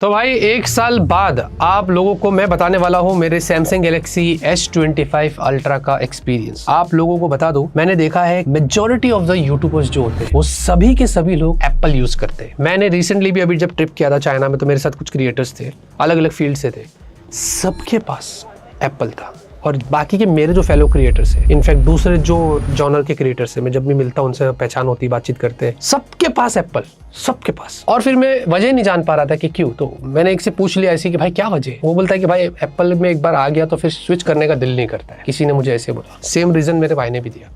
तो भाई एक साल बाद आप लोगों को मैं बताने वाला हूँ मेरे Samsung Galaxy S25 Ultra का एक्सपीरियंस। आप लोगों को बता दूं, मैंने देखा है मेजॉरिटी ऑफ द यूट्यूबर्स जो होते हैं वो सभी के सभी लोग एप्पल यूज करते हैं। मैंने रिसेंटली भी अभी जब ट्रिप किया था चाइना में, तो मेरे साथ कुछ क्रिएटर्स थे, अलग अलग फील्ड से थे, सबके पास एप्पल था। और बाकी के मेरे जो फेलो क्रिएटर्स हैं, इनफैक्ट दूसरे जो जॉनर के क्रिएटर्स हैं, मैं जब भी मिलता हूँ उनसे पहचान होती, बातचीत करते हैं, सबके पास एप्पल, सबके पास। और फिर मैं वजह नहीं जान पा रहा था कि क्यों। तो मैंने एक से पूछ लिया ऐसी कि भाई क्या वजह है। वो बोलता है कि भाई एप्पल में एक बार आ गया तो फिर स्विच करने का दिल नहीं करता है। किसी ने मुझे ऐसे बोला, सेम रीजन मेरे भाई ने भी दिया।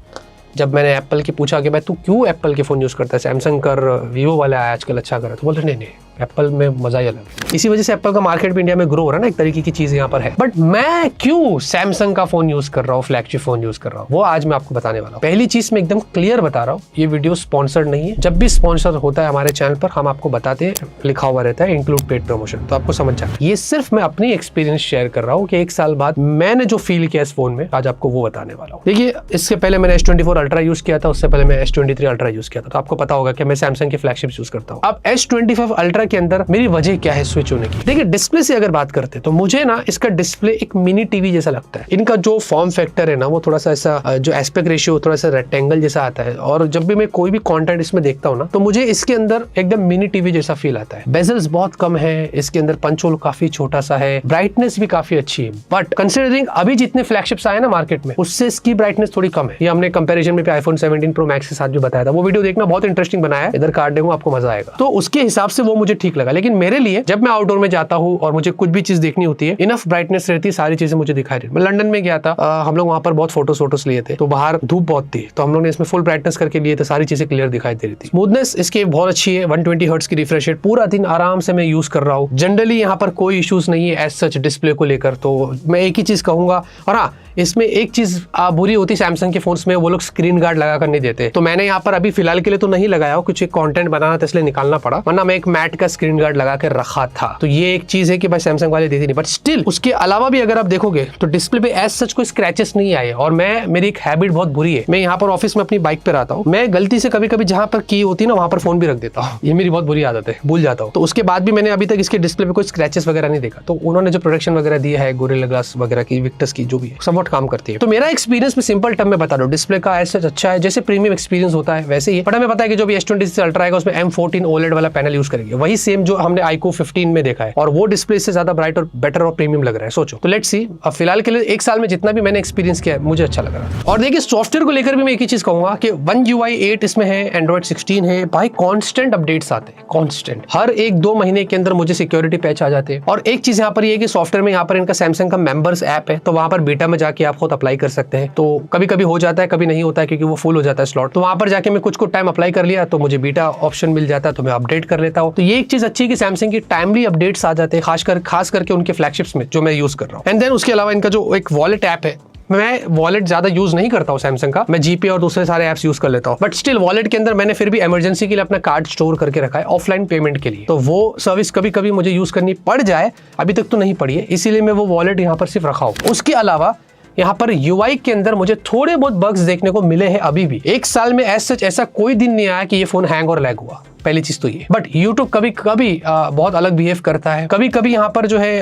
जब मैंने एप्पल की पूछा कि भाई तू क्यों एप्पल के फोन यूज करता है, सैमसंग कर, वीवो वाला है आजकल अच्छा कर रहा है, तो बोलते नहीं एप्पल में मजा ही अलग है। इसी वजह से एप्पल का मार्केट भी इंडिया में ग्रो हो रहा है ना, एक तरीके की चीज यहाँ पर है। बट मैं क्यों सैमसंग का फोन यूज कर रहा हूँ, फ्लैगशिप फोन यूज कर रहा हूँ, वो आज मैं आपको बताने वाला हूँ। पहली चीज मैं एकदम क्लियर बता रहा हूँ, ये वीडियो स्पॉन्सर्ड नहीं है। जब भी स्पॉन्सर होता है हमारे चैनल पर, हम आपको बताते हैं, लिखा हुआ रहता है इंक्लूड पेड प्रमोशन, तो आपको समझ जाए। ये सिर्फ मैं अपनी एक्सपीरियंस शेयर कर रहा हूँ कि एक साल बाद मैंने जो फील किया इस फोन में, आज आपको वो बताने वाला हूँ। देखिए, इससे पहले मैंने S24 अल्ट्रा यूज किया था, उससे पहले मैं S23 अल्ट्रा यूज किया था, तो आपको पता होगा कि मैं सैमसंग के फ्लैगशिप यूज करता हूँ। अब S25 अल्ट्रा के अंदर मेरी वजह क्या है स्विच होने की। देखिए, डिस्प्ले से अगर बात करते तो मुझे ना इसका डिस्प्ले एक मिनी टीवी जैसा लगता है। इनका जो फॉर्म फैक्टर है ना, वो थोड़ा सा ऐसा, जो एस्पेक्ट रेशियो थोड़ा सा रेक्टेंगल जैसा आता है। और जब भी मैं कोई भी कंटेंट इसमें देखता हूँ ना, तो मुझे इसके अंदर एकदम मिनी टीवी जैसा फील आता है। बेजल्स बहुत कम है, इसके अंदर पंच होल काफी छोटा सा है, ब्राइटनेस भी काफी अच्छी है। बट कंसिडरिंग अभी जितने फ्लैगशिप्स आए ना मार्केट में, उससे इसकी ब्राइटनेस थोड़ी कम है। ये हमने कंपैरिजन में आईफोन 17 प्रो मैक्स के साथ भी बताया था, वो वीडियो देखना बहुत इंटरेस्टिंग बनाया है, इधर कार्ड दूंगा, आपको मजा आएगा। तो उसके हिसाब से वो मुझे ठीक लगा। लेकिन मेरे लिए जब मैं आउटडोर में जाता हूँ और मुझे कुछ भी चीज देखनी होती है, इनफ ब्राइटनेस रहती है, सारी चीजें मुझे दिखाई देती। मैं लंदन में गया था, हम लोग वहां पर बहुत फोटोस लिए थे, तो बाहर धूप बहुत थी, तो हम लोग ने इसमें फुल ब्राइटनेस करके लिए, तो सारी चीजें क्लियर दिखाई दे रही थी। स्मूथनेस इसकी बहुत अच्छी है, 120 हर्ट्ज की रिफ्रेश रेट, पूरा दिन आराम से मैं यूज कर रहा हूँ। जनरली यहाँ पर कोई इश्यूज नहीं है एज सच डिस्प्ले को लेकर। तो मैं एक ही चीज कहूंगा, और हाँ, इसमें एक चीज बुरी होती है सैमसंग के फोन्स में, वो लोग स्क्रीन गार्ड लगा कर नहीं देते। तो मैंने यहाँ पर अभी फिलहाल के लिए तो नहीं लगाया हो, कुछ एक कंटेंट बनाना था इसलिए निकालना पड़ा, वरना मैं एक मैट का स्क्रीन गार्ड लगा के रखा था। तो ये एक चीज है कि भाई सैमसंग वाले देते नहीं। बट स्टिल उसके अलावा भी अगर आप देखोगे तो डिस्प्ले पे एज सच कोई स्क्रैचेस नहीं आए। और मेरी एक हैबिट बहुत बुरी है, मैं यहाँ पर ऑफिस में अपनी बाइक पे रहता हूँ, मैं गलती से कभी कभी जहाँ पर की होती है ना, वहां पर फोन भी रख देता हूँ। ये मेरी बहुत बुरी आदत है, भूल जाता हूँ। तो उसके बाद भी मैंने अभी तक इसके डिस्प्ले पे कोई स्क्रैचेस वगैरह नहीं देखा। तो उन्होंने जो प्रोटेक्शन वगैरह दिया है, गोरिल्ला ग्लास वगैरह की, विक्टस की, जो भी है समवट काम करती है। तो मेरा एक्सपीरियंस में सिंपल टर्म में बता दो, डिस्प्ले का ऐसा अच्छा है, जैसे प्रीमियम एक्सपीरियंस होता है वैसे ही। बट हमें पता है कि जो भी S26 अल्ट्रा आएगा उसमें M14 OLED वाला पैनल यूज करेंगे, वही सेम जो हमने iQOO 15 में देखा है, और वो डिस्प्ले से ज्यादा ब्राइट और बेटर और प्रीमियम लग रहा है। सोचो, तो लेट्स सी। अब फिलहाल के लिए एक साल में जितना भी मैंने एक्सपीरियंस किया है, मुझे अच्छा लग रहा है। और देखिए, सॉफ्टवेयर को लेकर भी मैं एक ही चीज कहूंगा कि One UI 8 इसमें है, Android 16 है। भाई कॉन्स्टेंट अपडेट्स आते हैं, कॉन्स्टेंट, हर 1-2 महीने के अंदर मुझे सिक्योरिटी पैच आ जाते हैं। और एक चीज यहाँ पर ये कि सॉफ्टवेयर में यहाँ पर इनका सैमसंग का मेंबर्स ऐप है, तो वहां पर बीटा में जाके आप खुद अप्लाई कर सकते हैं। तो कभी कभी हो जाता है, कभी नहीं होता है, क्योंकि वो फुल हो जाता है स्लॉट। तो वहां पर जाके मैं कुछ टाइम अप्लाई कर लिया, तो मुझे बीटा ऑप्शन मिल जाता है, तो मैं अपडेट कर लेता हूँ। तो ये एक चीज अच्छी है कि सैमसंग की टाइमली अपडेट्स आ जाते हैं, खास करके उनके फ्लैगशिप्स में जो मैं यूज कर रहा हूँ। एंड देन उसके अलावा इनका जो एक वॉलेट ऐप है, मैं वॉलेट ज्यादा यूज नहीं करता हूँ सैमसंग का, मैं जीपे और दूसरे सारे ऐप्स यूज कर लेता हूँ। बट स्टिल वॉलेट के अंदर मैंने फिर भी इमरजेंसी के लिए अपना कार्ड स्टोर करके रखा है, ऑफलाइन पेमेंट के लिए। तो वो सर्विस कभी कभी मुझे यूज करनी पड़ जाए, अभी तक तो नहीं पड़ी है, इसीलिए मैं वो वॉलेट यहाँ पर सिर्फ रखा हूँ। उसके अलावा यहाँ पर UI के अंदर मुझे थोड़े बहुत बग्स देखने को मिले हैं अभी भी। एक साल में एज सच ऐसा कोई दिन नहीं आया कि ये फोन हैंग और लैग हुआ, पहली चीज तो ये। बट YouTube कभी कभी बहुत अलग बिहेव करता है। कभी कभी यहाँ पर जो है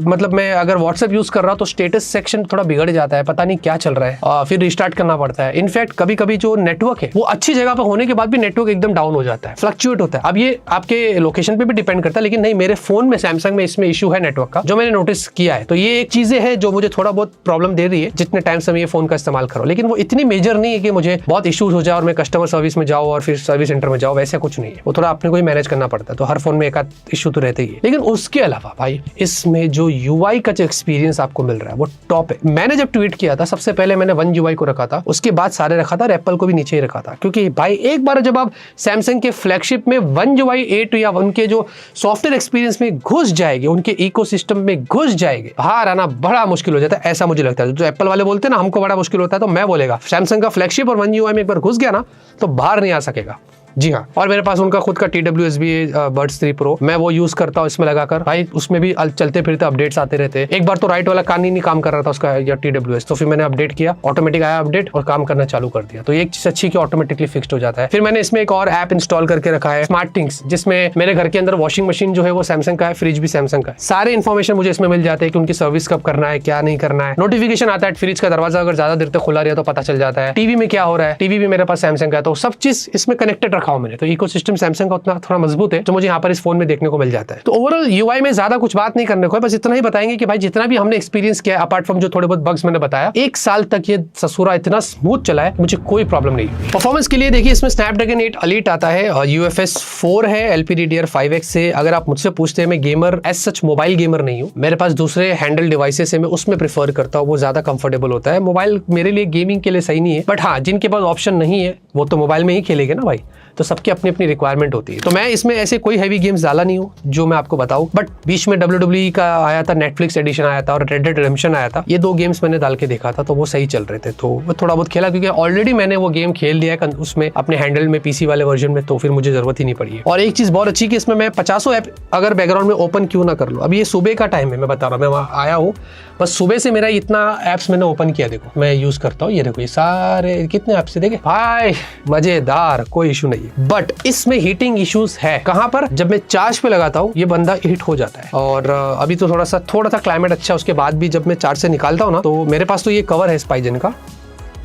मतलब मैं अगर WhatsApp यूज कर रहा हूँ तो स्टेटस सेक्शन थोड़ा बिगड़ जाता है, पता नहीं क्या चल रहा है, फिर रिस्टार्ट करना पड़ता है। इनफैक्ट कभी कभी जो नेटवर्क है वो अच्छी जगह पर होने के बाद भी नेटवर्क एकदम डाउन हो जाता है, फ्लक्चुएट होता है। अब ये आपके लोकेशन पे भी डिपेंड करता है, लेकिन नहीं, मेरे फोन में सैमसंग में इसमें इशू है नेटवर्क का, जो मैंने नोटिस किया है। तो ये एक चीजें है जो मुझे थोड़ा बहुत प्रॉब्लम दे रही है जितने टाइम से मैं ये फोन का इस्तेमाल करो। लेकिन वो इतनी मेजर नहीं है कि मुझे बहुत इश्यूज हो जाए और मैं कस्टमर सर्विस में जाऊँ और फिर सर्विस सेंटर में जाऊँ, वैसा कुछ नहीं है। वो थोड़ा अपने को मैनेज करना पड़ता है, तो हर फोन में एक आध इशू तो रहते ही है। लेकिन उसके अलावा भाई इसमें जो UI का जो एक्सपीरियंस आपको मिल रहा है वो टॉप है। मैंने जब ट्वीट किया था, सबसे पहले मैंने One UI को रखा था, उसके बाद सारे रखा था, और एप्पल को भी नीचे ही रखा था। क्योंकि भाई एक बार जब आप सैमसंग के फ्लैगशिप में One UI 8 या उनके जो सॉफ्टवेयर एक्सपीरियंस में घुस जाएंगे, उनके इकोसिस्टम में घुस जाएंगे, बाहर आना बड़ा मुश्किल हो जाता है, ऐसा मुझे लगता है। जो एप्पल वाले बोलते हैं ना हमको बड़ा मुश्किल होता है, तो मैं बोलेगा सैमसंग का फ्लैगशिप और One UI में एक बार घुस गया ना तो बाहर नहीं आ सकेगा। जी हाँ, और मेरे पास उनका खुद का TWS भी है, बड्स 3 Pro, मैं वो यूज करता हूँ इसमें लगाकर। भाई उसमें भी चलते फिरते अपडेट्स आते रहते हैं। एक बार तो राइट वाला कान ही नहीं काम कर रहा था उसका या TWS, तो फिर मैंने अपडेट किया, ऑटोमेटिक आया अपडेट और काम करना चालू कर दिया। तो एक चीज अच्छी कि ऑटोमेटिकली फिक्स्ड हो जाता है। फिर मैंने इसमें एक और ऐप इंस्टॉल करके रखा है, स्मार्ट थिंग्स, जिसमें मेरे घर के अंदर वॉशिंग मशीन जो है वो सैमसंग का है, फ्रिज भी सैमसंग का है। सारे इन्फॉर्मेशन मुझे इसमें मिल जाते हैं कि उनकी सर्विस कब करना है, क्या नहीं करना है। नोटिफिकेशन आता है फ्रिज का दरवाजा अगर ज्यादा देर तक खुला रहा तो पता चल जाता है। टीवी में क्या हो रहा है, टीवी भी मेरे पास सैमसंग का है, तो सब चीज इसमें कनेक्टेड रखा हूं मैंने। तो इकोसिस्टम सैमसंग का उतना थोड़ा मजबूत है जो मुझे यहाँ पर इस फोन में देखने को मिल जाता है। तो ओवरऑल यूआई में ज्यादा कुछ बात नहीं करने को है, बस इतना ही बताएंगे कि भाई जितना भी हमने एक्सपीरियंस किया, अपार्ट फ्रॉम जो थोड़े बहुत बग्स मैंने बताया, 1 साल तक ये ससुरा इतना स्मूथ चला है, मुझे कोई प्रॉब्लम नहीं। परफॉर्मेंस के लिए देखिए इसमें स्नैपड्रैगन 8 एलीट आता है और UFS 4 है LPDDR5X से। अगर आप मुझसे पूछते हैं, मैं gamer as such mobile gamer नहीं हूँ, मेरे पास दूसरे हैंडल डिवाइसेस है, मैं उसमें प्रेफर करता हूँ, वो ज्यादा कंफर्टेबल होता है। मोबाइल मेरे लिए गेमिंग के लिए सही नहीं है, बट हाँ जिनके पास ऑप्शन नहीं है वो तो मोबाइल में ही खेलेंगे ना भाई, तो सबकी अपनी अपनी रिक्वायरमेंट होती है। तो मैं इसमें ऐसे कोई हैवी गेम्स डाला नहीं हूँ जो मैं आपको बताऊं, बट बीच में WWE का आया था, नेटफ्लिक्स एडिशन आया था और रेड डेड रिडेम्पशन आया था, ये 2 गेम्स मैंने डाल के देखा था, तो वो सही चल रहे थे, तो वो थोड़ा बहुत खेला क्योंकि ऑलरेडी मैंने वो गेम खेल लिया है उसमें अपने हैंडल में, PC वाले वर्जन में, तो फिर मुझे जरूरत ही नहीं पड़ी है। और एक चीज बहुत अच्छी कि इसमें मैं 50 ऐप अगर बैकग्राउंड में ओपन क्यों ना कर लूं, अब ये सुबह का टाइम है, मैं बता रहा हूँ, मैं वहाँ आया हूँ, बस सुबह से मेरा इतना एप्स मैंने ओपन किया, देखो मैं यूज करता हूँ, ये देखो ये सारे कितने ऐप्स से देखे भाई, मजेदार, कोई इशू नहीं है। बट इसमें हीटिंग इश्यूज है। कहां पर? जब मैं चार्ज पे लगाता हूँ ये बंदा हीट हो जाता है, और अभी तो थोड़ा सा क्लाइमेट अच्छा, उसके बाद भी जब मैं चार्ज से निकालता हूँ ना, तो मेरे पास तो ये कवर है स्पाइजन का,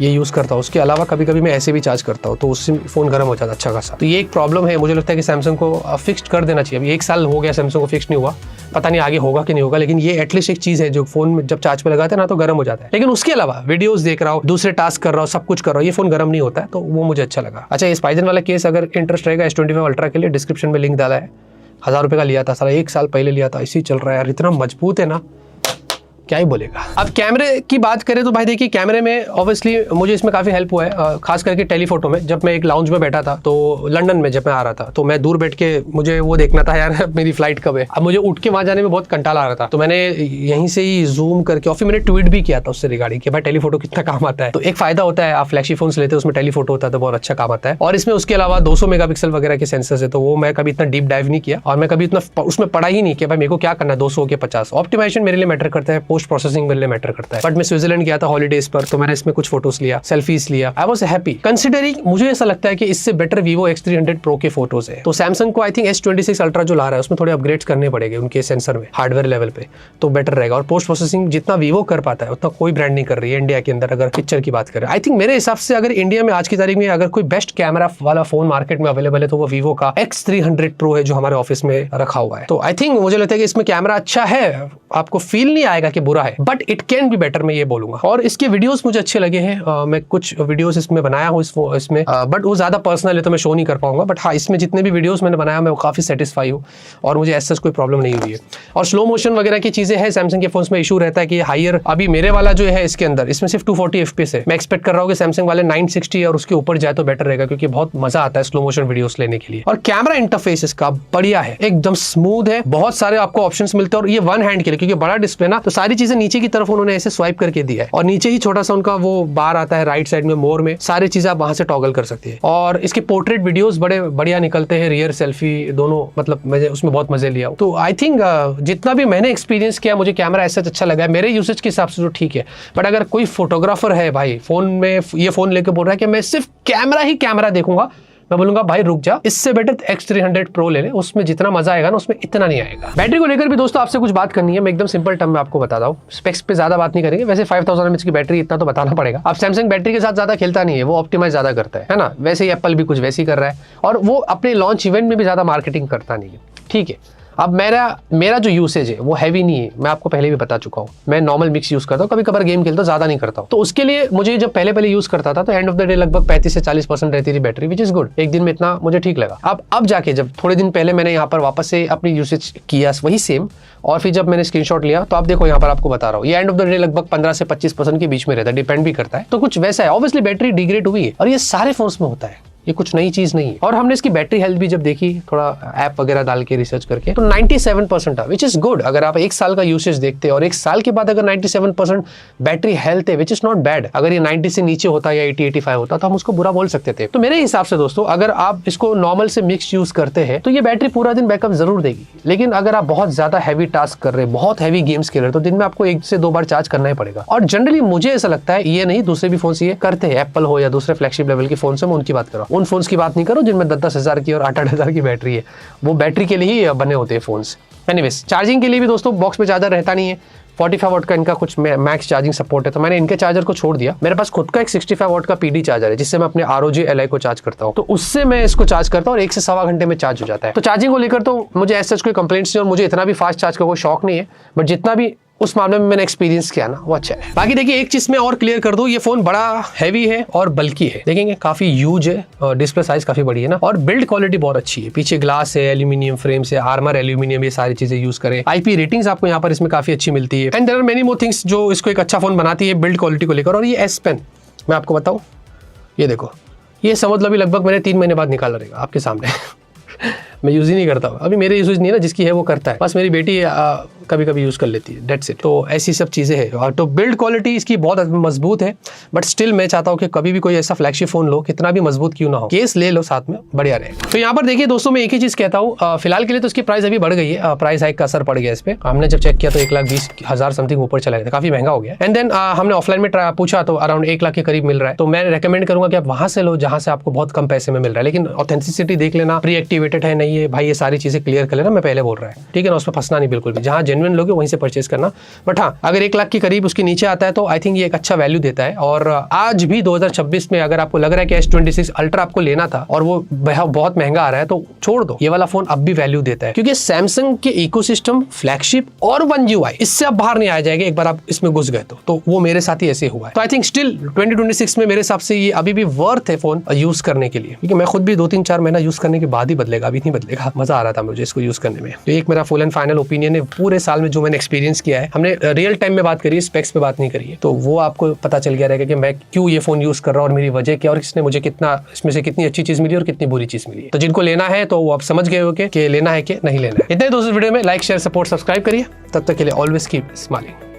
ये यूज करता हूँ। उसके अलावा कभी कभी मैं ऐसे भी चार्ज करता हूँ, तो उससे फोन गर्म हो जाता है अच्छा खासा। तो ये एक प्रॉब्लम है, मुझे लगता है कि सैमसंग को फिक्स्ड कर देना चाहिए। अभी 1 साल हो गया सैमसंग को फिक्स नहीं हुआ, पता नहीं आगे होगा कि नहीं होगा, लेकिन ये एटलीस्ट एक चीज है जो फोन में जब चार्ज पे लगाते हैं ना तो गर्म हो जाता है। लेकिन उसके अलावा वीडियोस देख रहा हूँ, दूसरे टास्क कर रहा हूँ, सब कुछ कर रहा हूँ, ये फोन गर्म नहीं होता है, तो वो मुझे अच्छा लगा। अच्छा, ये स्पाइजन वाला केस अगर इंटरेस्ट रहेगा S25 अल्ट्रा के लिए, डिस्क्रिप्शन में लिंक डाला है, 1000 रुपये का लिया था, सारा 1 साल पहले लिया था, इसी चल रहा है यार, इतना मजबूत है ना, क्या ही बोलेगा। अब कैमरे की बात करें तो भाई देखिए, कैमरे में ऑब्वियसली मुझे इसमें काफी हेल्प हुआ है, खास करके टेलीफोटो में। जब मैं एक लाउंज में बैठा था, तो लंदन में जब मैं आ रहा था, तो मैं दूर बैठ के मुझे वो देखना था यार मेरी फ्लाइट कब है। अब मुझे उठ के वहां जाने में बहुत कंटाला आ रहा था, तो मैंने यहीं से ही जूम करके, और फिर मैंने ट्वीट भी किया था उससे रिगार्डिंग कि भाई टेलीफोटो कितना काम आता है। तो एक फायदा होता है, आप फ्लैशी फोन लेते हो उसमें टेलीफोटो होता है तो बहुत अच्छा काम आता है। और इसमें उसके अलावा 200 मेगापिक्सल वगैरह के सेंसर्स है, तो वो मैं कभी इतना डीप डाइव नहीं किया, और मैं कभी इतना उसमें पढ़ा ही नहीं कि भाई मेरे को क्या करना है 200 के 50। ऑप्टिमाइजेशन मेरे लिए मैटर करता है, पोस्ट प्रोसेसिंग मेरे लिए मैटर करता है। बट मैं स्विट्जरलैंड गया था हॉलीडेज पर, तो मैंने इसमें कुछ फोटोज लिया, सेल्फीज लिया, आई वाज हैप्पी कंसिडरिंग। मुझे ऐसा लगता है कि इससे बेटर Vivo X300 Pro के फोटोज है। तो सैमसंग को आई थिंक S26 अल्ट्रा जो ला रहा है उसमें थोड़े अपग्रेड्स करने पड़ेंगे उनके सेंसर में, हार्डवेयर लेवल पे, तो बेटर रहेगा। और पोस्ट प्रोसेसिंग जितना Vivo कर पाता है उतना कोई ब्रांड नहीं कर रही है इंडिया के अंदर, अगर पिक्चर की बात करें। आई थिंक मेरे हिसाब से अगर इंडिया में आज की तारीख में अगर कोई बेस्ट कैमरा वाला फोन मार्केट में अवेलेबल है तो वो Vivo का X300 Pro है, जो हमारे ऑफिस में रखा हुआ है। तो आई थिंक मुझे लगता है कि इसमें कैमरा अच्छा है, आपको फील नहीं आएगा कि बुरा है, but it can be better, मैं ये बोलूंगा। और इसके वीडियोस मुझे अच्छे लगे हैं, मैं कुछ वीडियोस इसमें बनाया हूँ इसमें, बट वो ज्यादा पर्सनल है तो मैं शो नहीं कर पाऊंगा। बट हाँ, इसमें जितने भी वीडियोस मैंने बनाया मैं वो काफी सेटिस्फाई हूँ, और मुझे ऐसा कोई प्रॉब्लम नहीं हुई है। और स्लो मोशन वगैरह की चीजें हैं, सैमसंग के फोन में इशू रहता है कि हायर, अभी मेरे वाला जो है इसके अंदर इसमें सिर्फ 240 FPS है। मैं एक्सपेक्ट कर रहा हूँ कि सैमसंग वाले 960 और उसके ऊपर जाए तो बेटर रहेगा, क्योंकि बहुत मजा आता है स्लो मोशन वीडियोस लेने के लिए। और कैमरा इंटरफेस इसका बढ़िया है, एकदम स्मूथ है, बहुत सारे आपको ऑप्शंस मिलते हैं। और ये वन हैंड के लिए, क्योंकि बड़ा डिस्प्ले ना, तो सारी चीजें नीचे की तरफ उन्होंने ऐसे स्वाइप करके दिया है, और नीचे ही छोटा सा उनका वो बार आता है राइट साइड में, मोर में सारी चीजें आप वहां से टॉगल कर सकते हैं। और इसके पोर्ट्रेट वीडियोस बड़े बढ़िया निकलते हैं, रियर सेल्फी दोनों, मतलब मैं उसमें बहुत मजे लिया। तो आई थिंक जितना भी मैंने एक्सपीरियंस किया, मुझे कैमरा ऐसा अच्छा लगा है, मेरे यूसेज के हिसाब से तो ठीक है। बट अगर कोई फोटोग्राफर है भाई, फोन में ये फोन लेके बोल रहा है कि मैं सिर्फ कैमरा ही कैमरा देखूंगा, मैं बोलूंगा भाई रुक जा, इससे बेटर X300 Pro ले ले, उसमें जितना मजा आएगा ना उसमें इतना नहीं आएगा। बैटरी को लेकर भी दोस्तों आपसे कुछ बात करनी है, मैं एकदम सिंपल टर्म में आपको बताता हूँ, स्पेक्स पे ज्यादा बात नहीं करेंगे। वैसे 5000 mAh की बैटरी, इतना तो बताना पड़ेगा। अब सैमसंग बैटरी के साथ ज्यादा खेलता नहीं है, वो ऑप्टिमाइज ज्यादा करता है ना, वैसे ही एप्पल भी कुछ वैसे ही कर रहा है, और वो अपने लॉन्च इवेंट में भी ज्यादा मार्केटिंग करता नहीं है, ठीक है। अब मेरा जो यूसेज है वो हैवी नहीं है, मैं आपको पहले भी बता चुका हूँ। मैं नॉर्मल मिक्स यूज करता हूँ, कभी कभार गेम खेलता हूँ, ज्यादा नहीं करता हूँ। तो उसके लिए मुझे जब पहले यूज करता था तो एंड ऑफ द डे लगभग 35 से 40% रहती थी बैटरी, विच इज गुड। एक दिन में इतना मुझे ठीक लगा। अब जाके जब थोड़े दिन पहले मैंने यहाँ पर वापस से अपनी यूसेज किया वही सेम, और फिर जब मैंने स्क्रीनशॉट लिया तो आप देखो यहाँ पर आपको बता रहा हूँ, ये एंड ऑफ द डे लगभग 15 से 25% के बीच में रहता है, डिपेंड भी करता है। तो कुछ वैसा है, ऑब्वियसली बैटरी डिग्रेड हुई है, और ये सारे फोन्स में होता है, ये कुछ नई चीज नहीं है। और हमने इसकी बैटरी हेल्थ भी जब देखी थोड़ा ऐप वगैरह डाल के रिसर्च करके, तो 97% था, विच इज गुड। अगर आप 1 साल का यूसेज देखते हैं और 1 साल के बाद अगर 97% बैटरी हेल्थ है, विच इज नॉट बैड। अगर ये 90 से नीचे होता या 80-85 होता तो हम उसको बुरा बोल सकते थे। तो मेरे हिसाब से दोस्तों, अगर आप इसको नॉर्मल से मिक्स यूज करते हैं तो ये बैटरी पूरा दिन बैकअप जरूर देगी। लेकिन अगर आप बहुत ज्यादा हैवी टास्क कर रहे हैं, बहुत हैवी गेम्स खेल रहे हैं, तो दिन में आपको 1 से 2 बार चार्ज करना ही पड़ेगा। और जनरली मुझे ऐसा लगता है, ये नहीं दूसरे भी फोन ये करते हैं, एप्पल हो या दूसरे फ्लैगशिप लेवल के फोन से, मैं उनकी बात कर रहा हूं। उन फोन्स की बात नहीं करो जिनमें 10-10 हजार की और 8-8 हजार की बैटरी है। वो बैटरी के लिए ही बने होते हैं फोन्स। एनीवेज, चार्जिंग के लिए भी दोस्तों बॉक्स में चार्जर रहता नहीं है। 45 वाट का इनका कुछ मैक्स चार्जिंग सपोर्ट है, तो मैंने इनके चार्जर को छोड़ दिया। मेरे पास खुद का एक 65 वाट का PD चार्जर है, जिससे मैं अपने ROG Ally को चार्ज करता हूँ। तो उससे मैं इसको चार्ज करता हूँ और 1 से सवा घंटे में चार्ज हो जाता है। तो चार्जिंग को लेकर तो मुझे ऐसा कोई कंप्लेंट्स नहीं, और मुझे इतना भी फास्ट चार्ज का कोई शौक नहीं है, बट जितना भी उस मामले में मैंने एक्सपीरियंस किया ना, वो अच्छा है। बाकी देखिए, एक चीज मैं और क्लियर कर दूं, ये फोन बड़ा हैवी है और बल्कि है। देखेंगे काफी ह्यूज है और डिस्प्ले साइज काफी बड़ी है ना, और बिल्ड क्वालिटी बहुत अच्छी है। पीछे ग्लास है, एल्यूमिनियम फ्रेम से, आर्मर एल्यूमिनियम, ये सारी चीजें यूज करें। IP रेटिंग्स आपको यहाँ पर इसमें काफी अच्छी मिलती है। And there are many more things जो इसको एक अच्छा फोन बनाती है बिल्ड क्वालिटी को लेकर। और ये S Pen मैं आपको बताऊं, ये देखो, ये समझ लो अभी लगभग मैंने 3 महीने बाद निकाला रहेगा आपके सामने। मैं यूज ही नहीं करता, अभी मेरे यूज नहीं है ना, जिसकी है वो करता है। बस मेरी बेटी कभी कभी यूज कर लेती है, डेट्स इट। तो ऐसी सब चीजें हैं। तो बिल्ड क्वालिटी इसकी बहुत मजबूत है, बट स्टिल मैं चाहता हूँ कि कभी भी कोई ऐसा फ्लैगशिप फोन लो, कितना भी मजबूत क्यों ना हो, केस ले लो साथ में, बढ़िया रहेगा। तो यहाँ पर देखिए दोस्तों, मैं एक ही चीज कहता हूँ, फिलहाल के लिए तो इसकी प्राइस अभी बढ़ गई है, प्राइस हाइक का असर पड़ गया इस पे। हमने जब चेक किया तो 1,20,000 समथिंग ऊपर चला गया था, काफी महंगा हो गया। एंड देन हमने ऑफलाइन में पूछा तो अराउंड 1 लाख के करीब मिल रहा है। तो मैं रेकमेंड करूंगा कि आप वहां से लो जहां से आपको बहुत कम पैसे में मिल रहा है। लेकिन ऑथेंटिसिटी देख लेना, प्री एक्टिवेटेड है नहीं है भाई, ये सारी चीजें क्लियर कर लेना, मैं पहले बोल रहा है, ठीक है ना। उसमें फंसना नहीं बिल्कुल भी, जहां जेन्युइन लोगे वहीं से परचेज करना। बट हाँ, अगर 1 लाख के करीब उसके नीचे आता है तो आई थिंक ये एक अच्छा वैल्यू देता है। और आज भी 2026 में अगर आपको लग रहा है कि S26 अल्ट्रा आपको लेना था और वो बहुत महंगा आ रहा है, तो छोड़ दो, ये वाला फोन अब भी वैल्यू देता है। क्योंकि सैमसंग के इकोसिस्टम, फ्लैगशिप और One UI, इससे आप बाहर नहीं आ जाएंगे एक बार आप इसमें घुस गए तो वो मेरे साथ ही ऐसे हुआ है। तो आई थिंक स्टिल 2026 में मेरे हिसाब से ये अभी भी वर्थ है फोन यूज करने के लिए, क्योंकि मैं खुद भी 2-3-4 महीना यूज करने के बाद ही बदलेगा, अभी नहीं बदलेगा। मजा आ रहा था मुझे इसको यूज करने में। तो एक मेरा फुल एंड फाइनल ओपिनियन है पूरे साल में जो मैंने एक्सपीरियंस किया है। हमने रियल टाइम में बात करी है, स्पेक्स पे बात नहीं करी है, तो वो आपको पता चल गया रहेगा कि मैं क्यों ये फोन यूज कर रहा हूँ और मेरी वजह क्या, और इसने मुझे कितना, इसमें से कितनी अच्छी चीज मिली और कितनी बुरी चीज मिली है। तो जिनको लेना है तो वो आप समझ गए हो कि लेना है कि नहीं लेना है। इतने दोस्तों वीडियो में लाइक, शेयर, सपोर्ट, सब्सक्राइब करिए। तब तक के लिए ऑलवेज कीप स्माइलिंग।